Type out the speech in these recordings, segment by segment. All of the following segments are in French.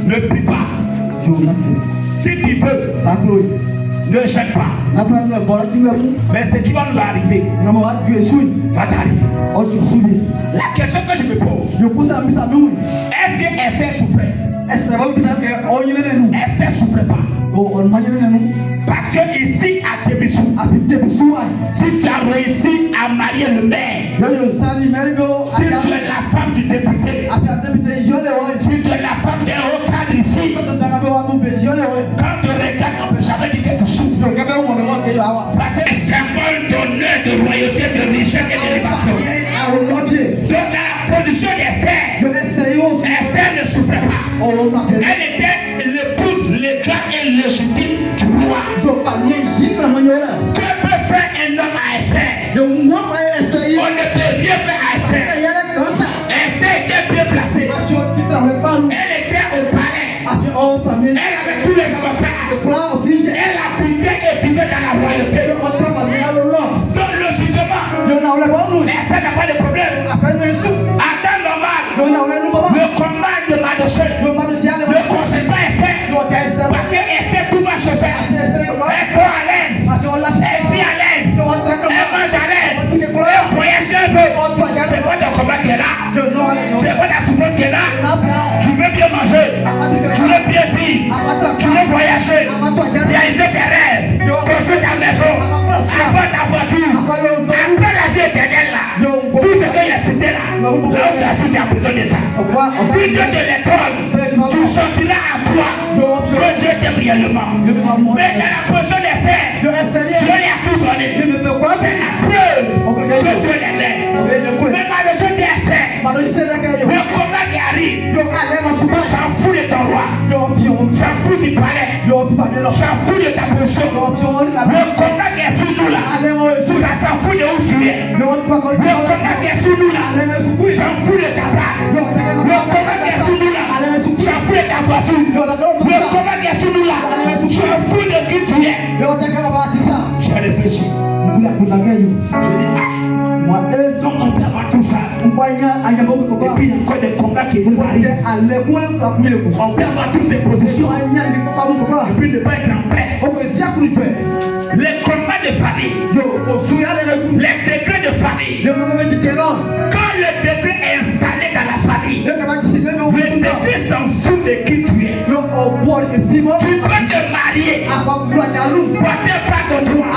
Ne prie pas. Si tu veux, ne gêne pas. Mais ce qui va nous arriver va t'arriver. La question que je me pose, est-ce que Esther souffrait? Esther souffrait pas. Parce que ici à Tébissou, si tu as réussi à marier le maire, si tu es la femme du député, si tu es la femme d'un haut cadre ici, quand tu regardes, on ne peut jamais dire que tu souffres. C'est un symbole d'honneur, de royauté, de richesse et d'élévation. Donc dans la position d'Esther, Esther ne souffrait pas. Elle était l'épouse légale et légitime du roi. Que peut faire un homme à Esther? On ne peut rien faire à Esther. Esther était bien placée. Elle était au palais. Elle avait tous les avantages. Elle habitait et vivait dans la royauté. Donc logiquement, Esther n'a pas de problème. À temps normal, le combat de Mardochée ne concerne pas Esther. Parce que Esther tout va chez elle. Elle dort à l'aise. Elle vit à l'aise. Elle mange à l'aise. Elle voyage chez eux. C'est pas le combat qui est là. C'est pas la souffrance qui est là. Tu veux bien manger. Tu veux bien vivre. Tu veux voyager. Réaliser tes rêves. Construire ta maison. Avoir ta voiture. Après la vie éternelle là. Tout ce qu'il a cité là. Là où tu as cité, tu as besoin de ça. Si Dieu te l'école, tu sortiras à toi que Dieu t'aime réellement. Mais dans la position d'Esther, Dieu lui a tout donné. C'est la preuve que Dieu l'aimait. Mais par le jeu d'Esther, le combat qui arrive, s'en fout de ton roi, s'en fout du palais, s'en fout de ta position. Le combat qui est sur nous là, ça s'en fout de où tu es. Le combat qui est sur nous là, s'en fout de ta part. Le combat qui est sur nous là, s'en fout de ta voiture. Le combat qui est sur nous là, s'en fout de qui tu es. J'ai réfléchi. Je dis, donc on peut avoir tout ça. Et puis il y a encore des combats qui nous arrivent. On peut avoir toutes ces positions. Et puis ne pas être en paix. Les combats de famille, les degrés de famille. Quand le degré est installé dans la famille, le degré s'en fout de qui tu es. Tu peux te marier, porter pas de droit.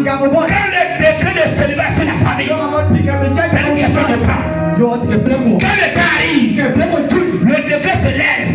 Quand le degré de célibat sur la famille, c'est une question de temps. Quand le temps arrive, le degré se lève.